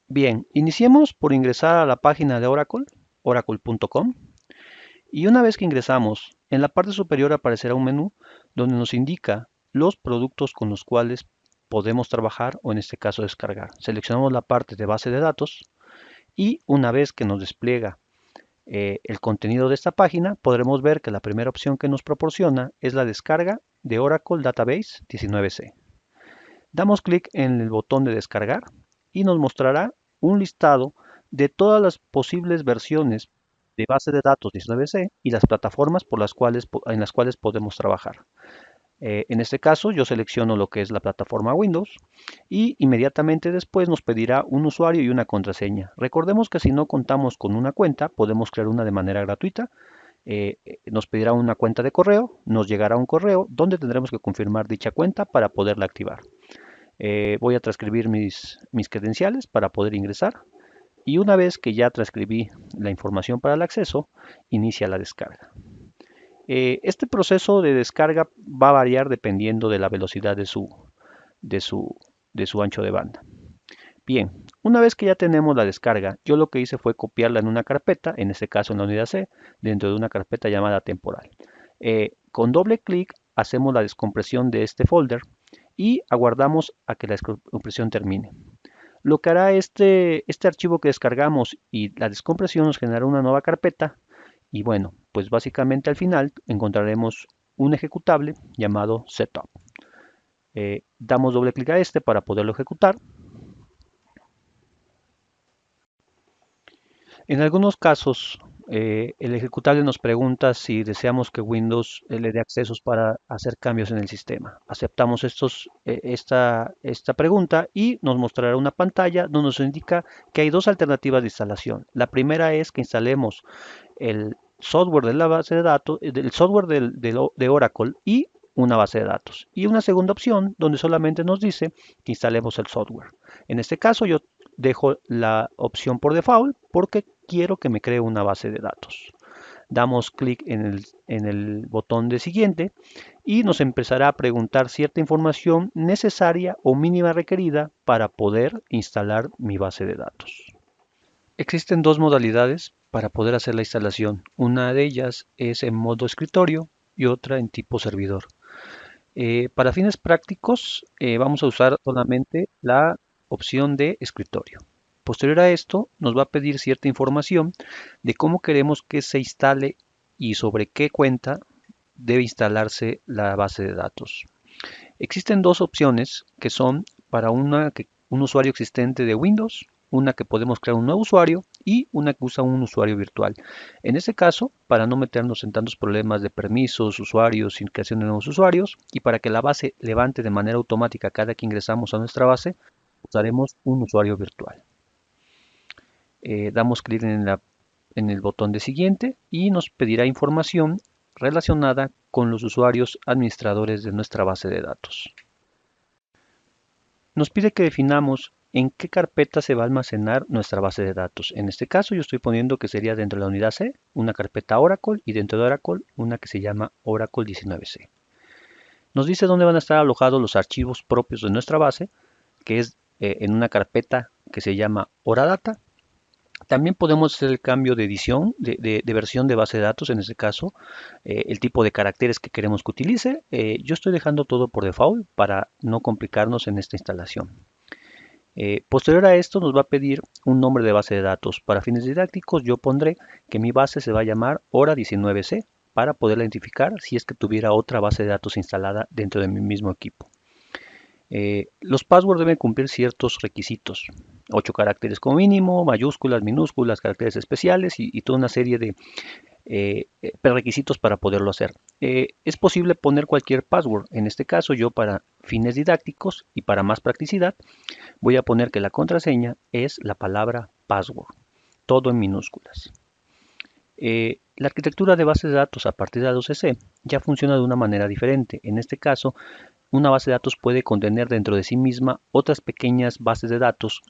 Bien, iniciemos por ingresar a la página de Oracle, oracle.com, y una vez que ingresamos, en la parte superior aparecerá un menú donde nos indica los productos con los cuales podemos trabajar o en este caso descargar. Seleccionamos la parte de base de datos y una vez que nos despliega el contenido de esta página, podremos ver que la primera opción que nos proporciona es la descarga de Oracle Database 19c. Damos clic en el botón de descargar y nos mostrará un listado de todas las posibles versiones de base de datos 19c y las plataformas en las cuales podemos trabajar. En este caso yo selecciono lo que es la plataforma Windows y inmediatamente después nos pedirá un usuario y una contraseña. Recordemos que si no contamos con una cuenta podemos crear una de manera gratuita. Nos pedirá una cuenta de correo, nos llegará un correo donde tendremos que confirmar dicha cuenta para poderla activar. Voy a transcribir mis credenciales para poder ingresar y una vez que ya transcribí la información para el acceso, inicia la descarga. Este proceso de descarga va a variar dependiendo de la velocidad de su, de su ancho de banda. Bien, una vez que ya tenemos la descarga, yo lo que hice fue copiarla en una carpeta, en este caso en la unidad C, dentro de una carpeta llamada temporal. Con doble clic hacemos la descompresión de este folder y aguardamos a que la descompresión termine. Lo que hará este archivo que descargamos y la descompresión nos generará una nueva carpeta y bueno, pues básicamente al final encontraremos un ejecutable llamado setup. Damos doble clic a este para poderlo ejecutar. En algunos casos, el ejecutable nos pregunta si deseamos que Windows le dé accesos para hacer cambios en el sistema. Aceptamos esta pregunta y nos mostrará una pantalla donde nos indica que hay dos alternativas de instalación. La primera es que instalemos el software de la base de datos, el software de Oracle y una base de datos. Y una segunda opción donde solamente nos dice que instalemos el software. En este caso yo dejo la opción por default porque quiero que me cree una base de datos. Damos clic en el botón de siguiente y nos empezará a preguntar cierta información necesaria o mínima requerida para poder instalar mi base de datos. Existen dos modalidades para poder hacer la instalación. Una de ellas es en modo escritorio y otra en tipo servidor. Para fines prácticos vamos a usar solamente la opción de escritorio. Posterior a esto nos va a pedir cierta información de cómo queremos que se instale y sobre qué cuenta debe instalarse la base de datos. Existen dos opciones que son para un usuario existente de Windows, una que podemos crear un nuevo usuario y una que usa un usuario virtual. En este caso, para no meternos en tantos problemas de permisos, usuarios, sin creación de nuevos usuarios y para que la base levante de manera automática cada que ingresamos a nuestra base, usaremos un usuario virtual. Damos clic en el botón de siguiente y nos pedirá información relacionada con los usuarios administradores de nuestra base de datos. Nos pide que definamos en qué carpeta se va a almacenar nuestra base de datos. En este caso yo estoy poniendo que sería dentro de la unidad C, una carpeta Oracle y dentro de Oracle una que se llama Oracle 19c. Nos dice dónde van a estar alojados los archivos propios de nuestra base, que es en una carpeta que se llama Oradata. También podemos hacer el cambio de edición, de versión de base de datos, en este caso, el tipo de caracteres que queremos que utilice. Yo estoy dejando todo por default para no complicarnos en esta instalación. Posterior a esto nos va a pedir un nombre de base de datos. Para fines didácticos yo pondré que mi base se va a llamar Ora19c para poder identificar si es que tuviera otra base de datos instalada dentro de mi mismo equipo. Los passwords deben cumplir ciertos requisitos. 8 caracteres como mínimo, mayúsculas, minúsculas, caracteres especiales y toda una serie de prerequisitos para poderlo hacer. Es posible poner cualquier password. En este caso yo para fines didácticos y para más practicidad voy a poner que la contraseña es la palabra password, todo en minúsculas. La arquitectura de bases de datos a partir de la 12c ya funciona de una manera diferente. En este caso, una base de datos puede contener dentro de sí misma otras pequeñas bases de datos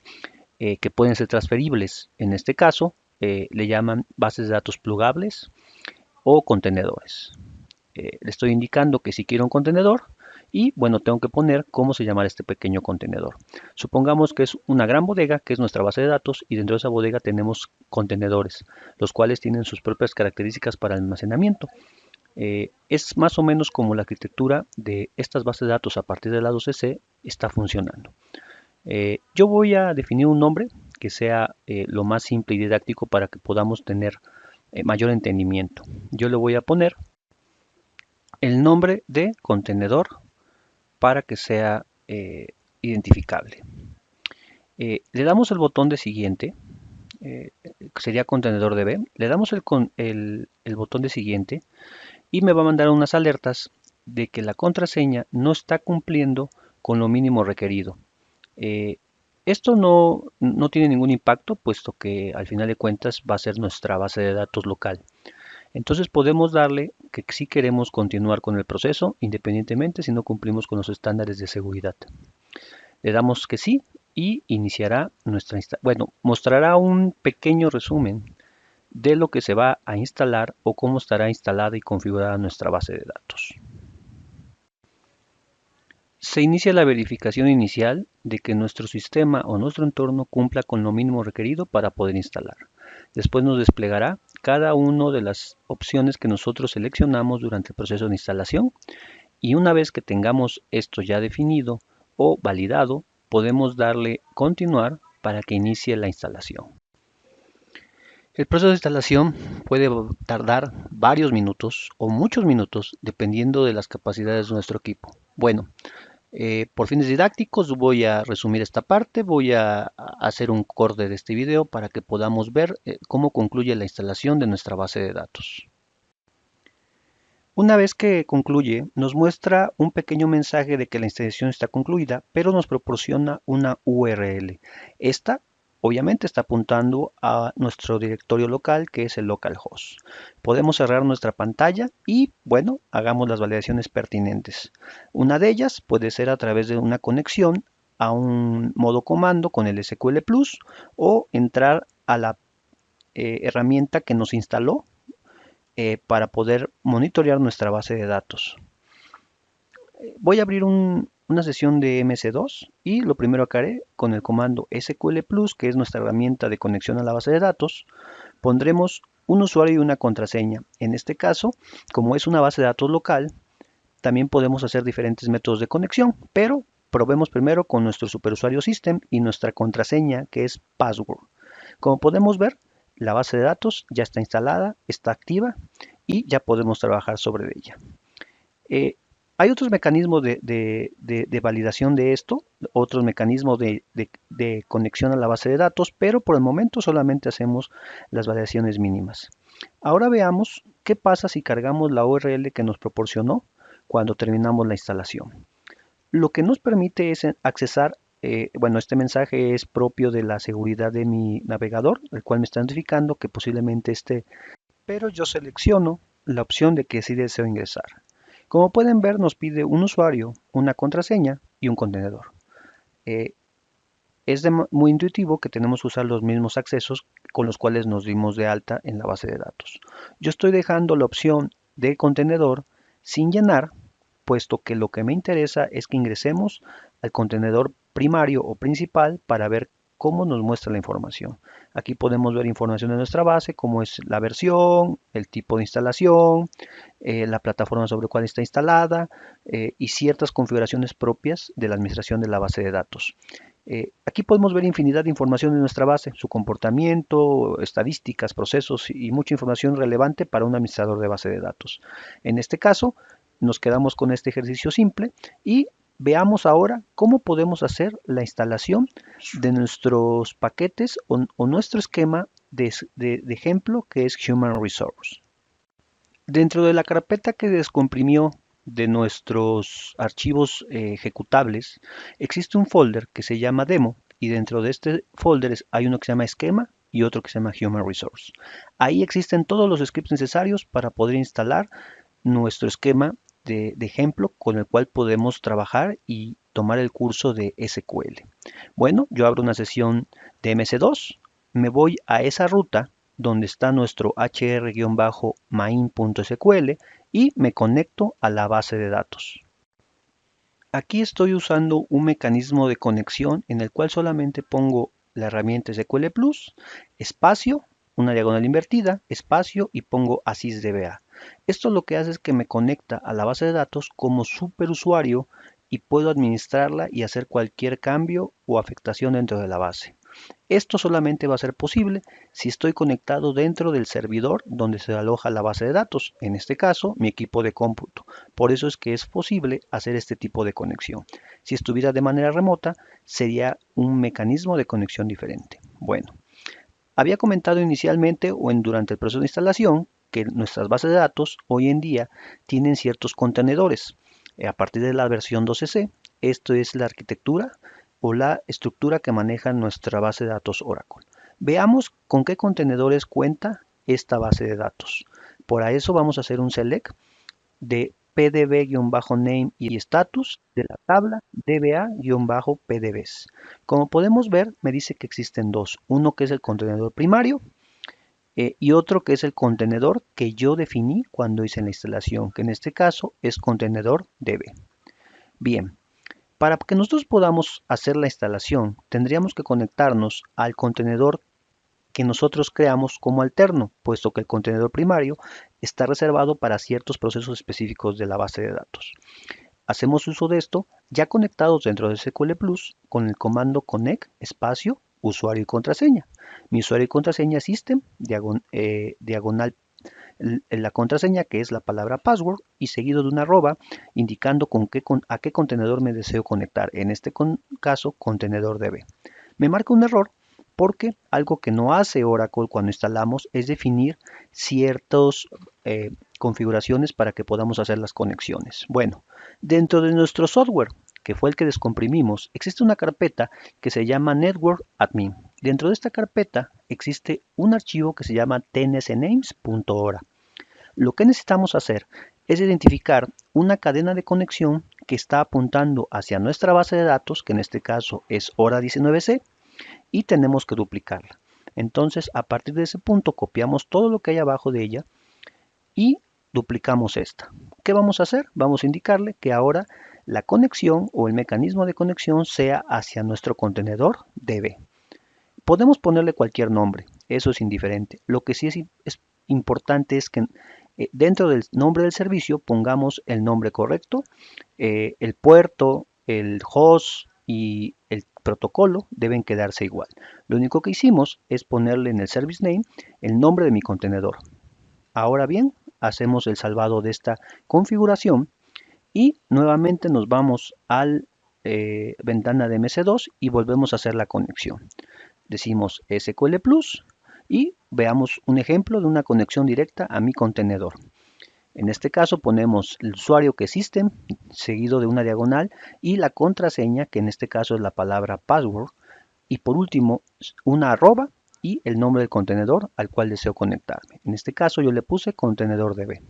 que pueden ser transferibles. En este caso, le llaman bases de datos plugables o contenedores. Le estoy indicando que si quiero un contenedor Y bueno, tengo que poner cómo se llama este pequeño contenedor. Supongamos que es una gran bodega, que es nuestra base de datos, y dentro de esa bodega tenemos contenedores, los cuales tienen sus propias características para almacenamiento. Es más o menos como la arquitectura de estas bases de datos a partir de la 12c está funcionando. Yo voy a definir un nombre que sea lo más simple y didáctico para que podamos tener mayor entendimiento. Yo le voy a poner el nombre de contenedor para que sea identificable. Le damos el botón de siguiente, sería contenedor DB, le damos el botón de siguiente y me va a mandar unas alertas de que la contraseña no está cumpliendo con lo mínimo requerido. Esto no tiene ningún impacto, puesto que al final de cuentas va a ser nuestra base de datos local. Entonces podemos darle que sí queremos continuar con el proceso, independientemente si no cumplimos con los estándares de seguridad. Le damos que sí y iniciará nuestra instalación. Bueno, mostrará un pequeño resumen de lo que se va a instalar o cómo estará instalada y configurada nuestra base de datos. Se inicia la verificación inicial de que nuestro sistema o nuestro entorno cumpla con lo mínimo requerido para poder instalar. Después nos desplegará cada una de las opciones que nosotros seleccionamos durante el proceso de instalación y una vez que tengamos esto ya definido o validado, podemos darle continuar para que inicie la instalación. El proceso de instalación puede tardar varios minutos o muchos minutos dependiendo de las capacidades de nuestro equipo. Bueno, por fines didácticos voy a resumir esta parte, voy a hacer un corte de este video para que podamos ver cómo concluye la instalación de nuestra base de datos. Una vez que concluye, nos muestra un pequeño mensaje de que la instalación está concluida, pero nos proporciona una URL. Esta obviamente está apuntando a nuestro directorio local, que es el localhost. Podemos cerrar nuestra pantalla y, bueno, hagamos las validaciones pertinentes. Una de ellas puede ser a través de una conexión a un modo comando con el SQL Plus o entrar a la herramienta que nos instaló para poder monitorear nuestra base de datos. Voy a abrir una sesión de MS2 y lo primero que haré con el comando SQL Plus, que es nuestra herramienta de conexión a la base de datos, pondremos un usuario y una contraseña. En este caso, como es una base de datos local, también podemos hacer diferentes métodos de conexión, pero probemos primero con nuestro superusuario system y nuestra contraseña, que es password. Como podemos ver, la base de datos ya está instalada, está activa y ya podemos trabajar sobre ella. Hay otros mecanismos de validación de esto, otros mecanismos de conexión a la base de datos, pero por el momento solamente hacemos las validaciones mínimas. Ahora veamos qué pasa si cargamos la URL que nos proporcionó cuando terminamos la instalación. Lo que nos permite es accesar, bueno, este mensaje es propio de la seguridad de mi navegador, el cual me está notificando que posiblemente esté, pero yo selecciono la opción de que sí deseo ingresar. Como pueden ver, nos pide un usuario, una contraseña y un contenedor. Es muy intuitivo que tenemos que usar los mismos accesos con los cuales nos dimos de alta en la base de datos. Yo estoy dejando la opción de contenedor sin llenar, puesto que lo que me interesa es que ingresemos al contenedor primario o principal para ver cómo nos muestra la información. Aquí podemos ver información de nuestra base, como es la versión, el tipo de instalación, la plataforma sobre la cual está instalada y ciertas configuraciones propias de la administración de la base de datos. Aquí podemos ver infinidad de información de nuestra base, su comportamiento, estadísticas, procesos y mucha información relevante para un administrador de base de datos. En este caso, nos quedamos con este ejercicio simple y veamos ahora cómo podemos hacer la instalación de nuestros paquetes o nuestro esquema de ejemplo que es Human Resource. Dentro de la carpeta que descomprimió de nuestros archivos ejecutables, existe un folder que se llama Demo y dentro de este folder hay uno que se llama Esquema y otro que se llama Human Resource. Ahí existen todos los scripts necesarios para poder instalar nuestro esquema de ejemplo con el cual podemos trabajar y tomar el curso de SQL. Bueno, yo abro una sesión de MS2, me voy a esa ruta donde está nuestro hr-main.sql y me conecto a la base de datos. Aquí estoy usando un mecanismo de conexión en el cual solamente pongo la herramienta SQL Plus, espacio, una diagonal invertida, espacio y pongo asysdba. Esto lo que hace es que me conecta a la base de datos como superusuario y puedo administrarla y hacer cualquier cambio o afectación dentro de la base. Esto solamente va a ser posible si estoy conectado dentro del servidor donde se aloja la base de datos, en este caso mi equipo de cómputo. Por eso es que es posible hacer este tipo de conexión. Si estuviera de manera remota, sería un mecanismo de conexión diferente. Bueno, había comentado inicialmente durante el proceso de instalación que nuestras bases de datos hoy en día tienen ciertos contenedores. A partir de la versión 12c, esto es la arquitectura o la estructura que maneja nuestra base de datos Oracle. Veamos con qué contenedores cuenta esta base de datos. Por eso vamos a hacer un select de pdb-name y status de la tabla dba-pdbs. Como podemos ver, me dice que existen dos, uno que es el contenedor primario y otro que es el contenedor que yo definí cuando hice la instalación, que en este caso es contenedor db. Bien, para que nosotros podamos hacer la instalación, tendríamos que conectarnos al contenedor que nosotros creamos como alterno, puesto que el contenedor primario está reservado para ciertos procesos específicos de la base de datos. Hacemos uso de esto ya conectados dentro de SQL Plus con el comando connect espacio usuario y contraseña. Mi usuario y contraseña system diagonal la contraseña que es la palabra password y seguido de una arroba indicando a qué contenedor me deseo conectar. En este caso, contenedor db. Me marca un error porque algo que no hace Oracle cuando instalamos es definir ciertas configuraciones para que podamos hacer las conexiones. Bueno, dentro de nuestro software, que fue el que descomprimimos, existe una carpeta que se llama Network Admin. Dentro de esta carpeta existe un archivo que se llama tnsnames.ora. Lo que necesitamos hacer es identificar una cadena de conexión que está apuntando hacia nuestra base de datos, que en este caso es hora 19c, y tenemos que duplicarla. Entonces, a partir de ese punto, copiamos todo lo que hay abajo de ella y duplicamos esta. ¿Qué vamos a hacer? Vamos a indicarle que ahora la conexión o el mecanismo de conexión sea hacia nuestro contenedor DB. Podemos ponerle cualquier nombre, eso es indiferente. Lo que sí es importante es que dentro del nombre del servicio pongamos el nombre correcto, el puerto, el host y el protocolo deben quedarse igual. Lo único que hicimos es ponerle en el service name el nombre de mi contenedor. Ahora bien, hacemos el salvado de esta configuración y nuevamente nos vamos a la ventana de MS2 y volvemos a hacer la conexión. Decimos SQL Plus y veamos un ejemplo de una conexión directa a mi contenedor. En este caso ponemos el usuario que es system, seguido de una diagonal y la contraseña, que en este caso es la palabra password, y por último una arroba y el nombre del contenedor al cual deseo conectarme. En este caso yo le puse contenedor db.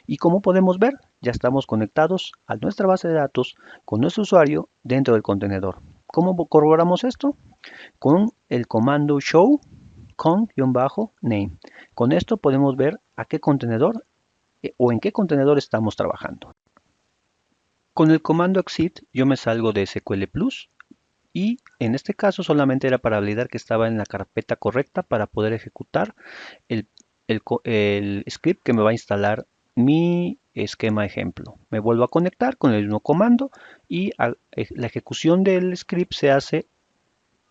Y como podemos ver, ya estamos conectados a nuestra base de datos con nuestro usuario dentro del contenedor. ¿Cómo corroboramos esto? Con el comando show con-name. Con esto podemos ver a qué contenedor o en qué contenedor estamos trabajando. Con el comando exit yo me salgo de SQL Plus y en este caso solamente era para validar que estaba en la carpeta correcta para poder ejecutar el script que me va a instalar mi esquema ejemplo. Me vuelvo a conectar con el mismo comando y la ejecución del script se hace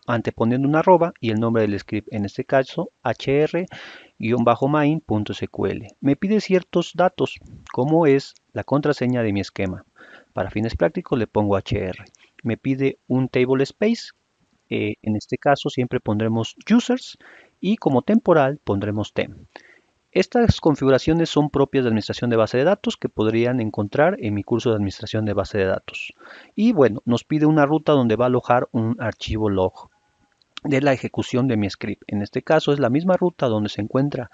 anteponiendo una arroba y el nombre del script, en este caso hr-main.sql. Me pide ciertos datos, como es la contraseña de mi esquema. Para fines prácticos le pongo hr. Me pide un table space, en este caso siempre pondremos users y como temporal pondremos tem. Estas configuraciones son propias de administración de base de datos que podrían encontrar en mi curso de administración de base de datos. Y bueno, nos pide una ruta donde va a alojar un archivo log de la ejecución de mi script. En este caso es la misma ruta donde se encuentran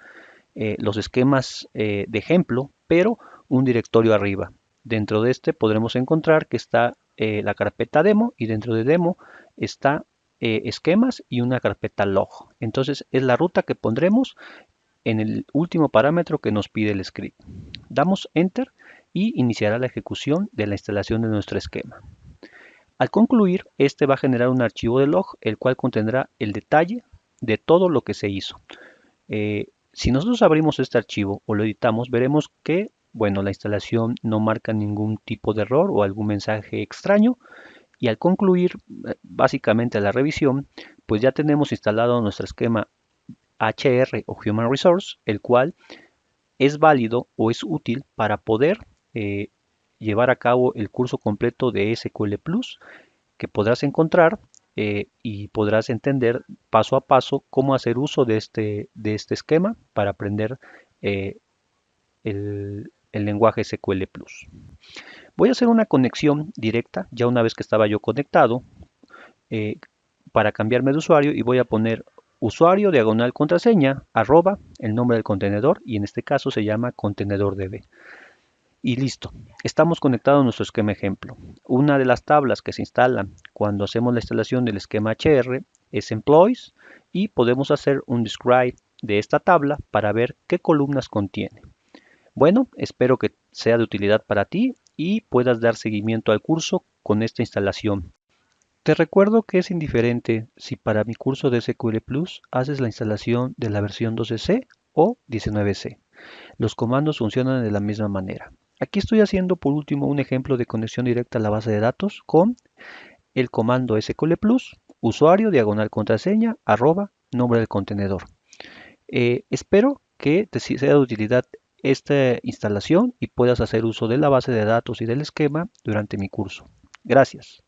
los esquemas de ejemplo, pero un directorio arriba. Dentro de este podremos encontrar que está la carpeta demo y dentro de demo está esquemas y una carpeta log. Entonces es la ruta que pondremos en el último parámetro que nos pide el script. Damos enter y iniciará la ejecución de la instalación de nuestro esquema. Al concluir, este va a generar un archivo de log, el cual contendrá el detalle de todo lo que se hizo. Si nosotros abrimos este archivo o lo editamos, veremos que, bueno, la instalación no marca ningún tipo de error o algún mensaje extraño. Y al concluir básicamente la revisión, pues ya tenemos instalado nuestro esquema HR o Human Resource, el cual es válido o es útil para poder llevar a cabo el curso completo de SQL Plus, que podrás encontrar y podrás entender paso a paso cómo hacer uso de este esquema para aprender el lenguaje SQL Plus. Voy a hacer una conexión directa, ya una vez que estaba yo conectado, eh, para cambiarme de usuario, y voy a poner usuario diagonal contraseña arroba el nombre del contenedor, y en este caso se llama contenedor.db. Y listo, estamos conectados a nuestro esquema ejemplo. Una de las tablas que se instalan cuando hacemos la instalación del esquema HR es Employees, y podemos hacer un describe de esta tabla para ver qué columnas contiene. Bueno, espero que sea de utilidad para ti y puedas dar seguimiento al curso con esta instalación. Te recuerdo que es indiferente si para mi curso de SQL Plus haces la instalación de la versión 12C o 19C. Los comandos funcionan de la misma manera. Aquí estoy haciendo por último un ejemplo de conexión directa a la base de datos con el comando SQL Plus, usuario diagonal contraseña arroba nombre del contenedor. Espero que te sea de utilidad esta instalación y puedas hacer uso de la base de datos y del esquema durante mi curso. Gracias.